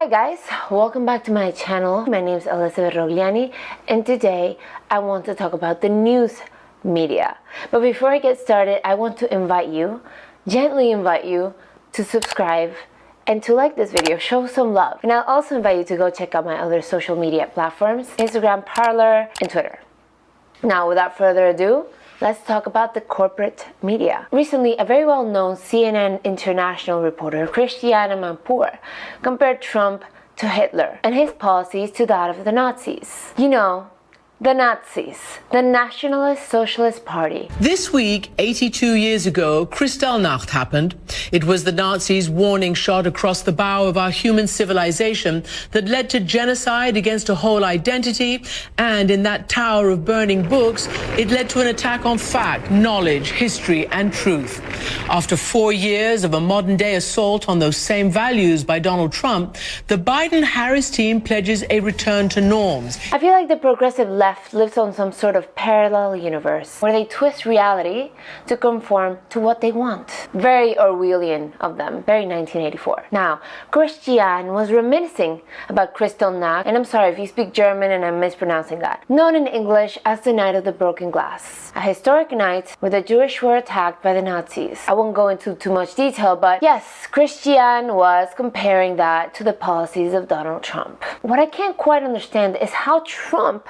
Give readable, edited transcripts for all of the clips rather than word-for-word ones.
Hi guys, welcome back to my channel. My name is Elizabeth Rogliani and today I want to talk about the news media. But before I get started, I want to gently invite you to subscribe and to like this video, show some love. And I'll also invite you to go check out my other social media platforms, Instagram, Parler, and Twitter. Now, without further ado, let's talk about the corporate media. Recently, a very well-known CNN international reporter, Christiane Amanpour, compared Trump to Hitler and his policies to that of the Nazis. You know, the Nazis, the Nationalist Socialist Party. This week, 82 years ago, Kristallnacht happened. It was the Nazis' warning shot across the bow of our human civilization that led to genocide against a whole identity, and in that tower of burning books, it led to an attack on fact, knowledge, history, and truth. After 4 years of a modern-day assault on those same values by Donald Trump, the Biden-Harris team pledges a return to norms. I feel like the progressive left lives on some sort of parallel universe where they twist reality to conform to what they want. Very Orwellian of them, very 1984. Now, Christiane was reminiscing about Kristallnacht, and I'm sorry if you speak German and I'm mispronouncing that, known in English as the Night of the Broken Glass, a historic night where the Jewish were attacked by the Nazis. I won't go into too much detail, but yes, Christiane was comparing that to the policies of Donald Trump. What I can't quite understand is how Trump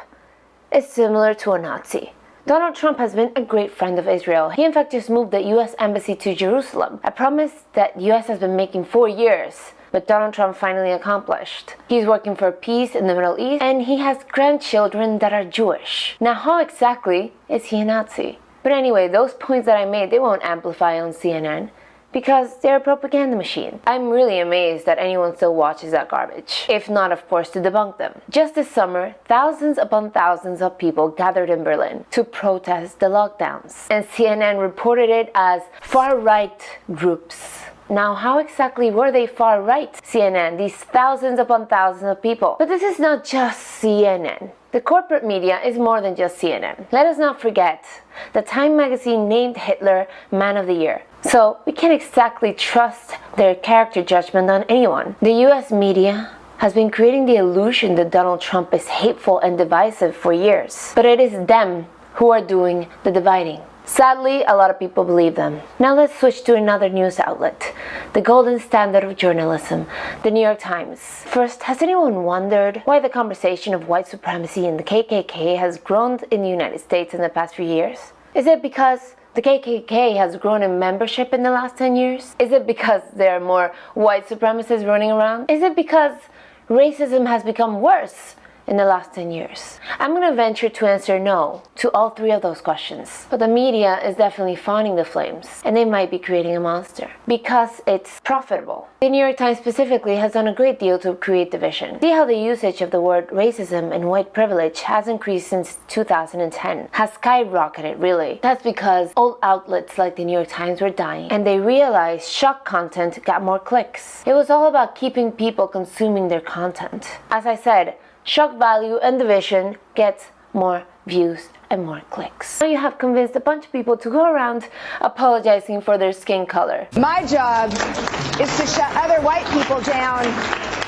is similar to a Nazi. Donald Trump has been a great friend of Israel. He in fact just moved the US embassy to Jerusalem, a promise that US has been making for years, but Donald Trump finally accomplished. He's working for peace in the Middle East, and he has grandchildren that are Jewish. Now, how exactly is he a Nazi? But anyway, those points that I made, they won't amplify on CNN, because they're a propaganda machine. I'm really amazed that anyone still watches that garbage, if not, of course, to debunk them. Just this summer, thousands upon thousands of people gathered in Berlin to protest the lockdowns, and CNN reported it as far-right groups. Now, how exactly were they far-right, CNN, these thousands upon thousands of people? But this is not just CNN. The corporate media is more than just CNN. Let us not forget that Time magazine named Hitler Man of the Year. So we can't exactly trust their character judgment on anyone. The US media has been creating the illusion that Donald Trump is hateful and divisive for years. But it is them who are doing the dividing. Sadly, a lot of people believe them. Now let's switch to another news outlet, the golden standard of journalism, the New York Times. First, has anyone wondered why the conversation of white supremacy and the KKK has grown in the United States in the past few years? Is it because the KKK has grown in membership in the last 10 years? Is it because there are more white supremacists running around? Is it because racism has become worse in the last 10 years? I'm going to venture to answer no to all three of those questions. But the media is definitely fanning the flames, and they might be creating a monster because it's profitable. The New York Times specifically has done a great deal to create division. See how the usage of the word racism and white privilege has increased since 2010, has skyrocketed really. That's because old outlets like the New York Times were dying, and they realized shock content got more clicks. It was all about keeping people consuming their content. As I said, shock value and division gets more views and more clicks. Now you have convinced a bunch of people to go around apologizing for their skin color. My job is to shut other white people down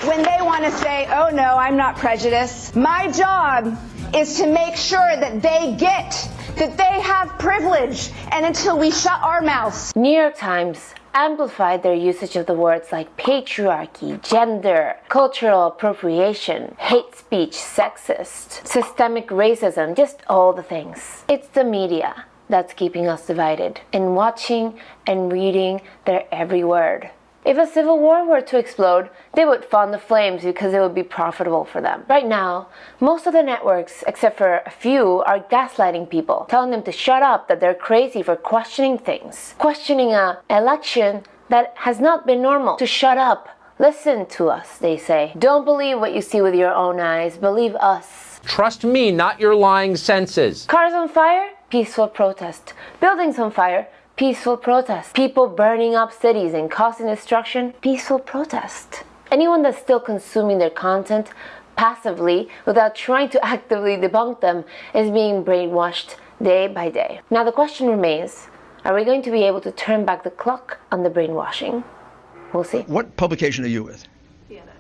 when they want to say, oh no, I'm not prejudiced. My job is to make sure that they get that they have privilege, and until we shut our mouths. New York Times amplified their usage of the words like patriarchy, gender, cultural appropriation, hate speech, sexist, systemic racism, just all the things. It's the media that's keeping us divided and watching and reading their every word. If a civil war were to explode, they would fan the flames because it would be profitable for them. Right now, most of the networks, except for a few, are gaslighting people, telling them to shut up, that they're crazy for questioning things, questioning an election that has not been normal. To shut up, listen to us, they say. Don't believe what you see with your own eyes, believe us. Trust me, not your lying senses. Cars on fire? Peaceful protest. Buildings on fire? Peaceful protest. People burning up cities and causing destruction? Peaceful protest. Anyone that's still consuming their content passively without trying to actively debunk them is being brainwashed day by day. Now the question remains, are we going to be able to turn back the clock on the brainwashing? We'll see. What publication are you with? CNN.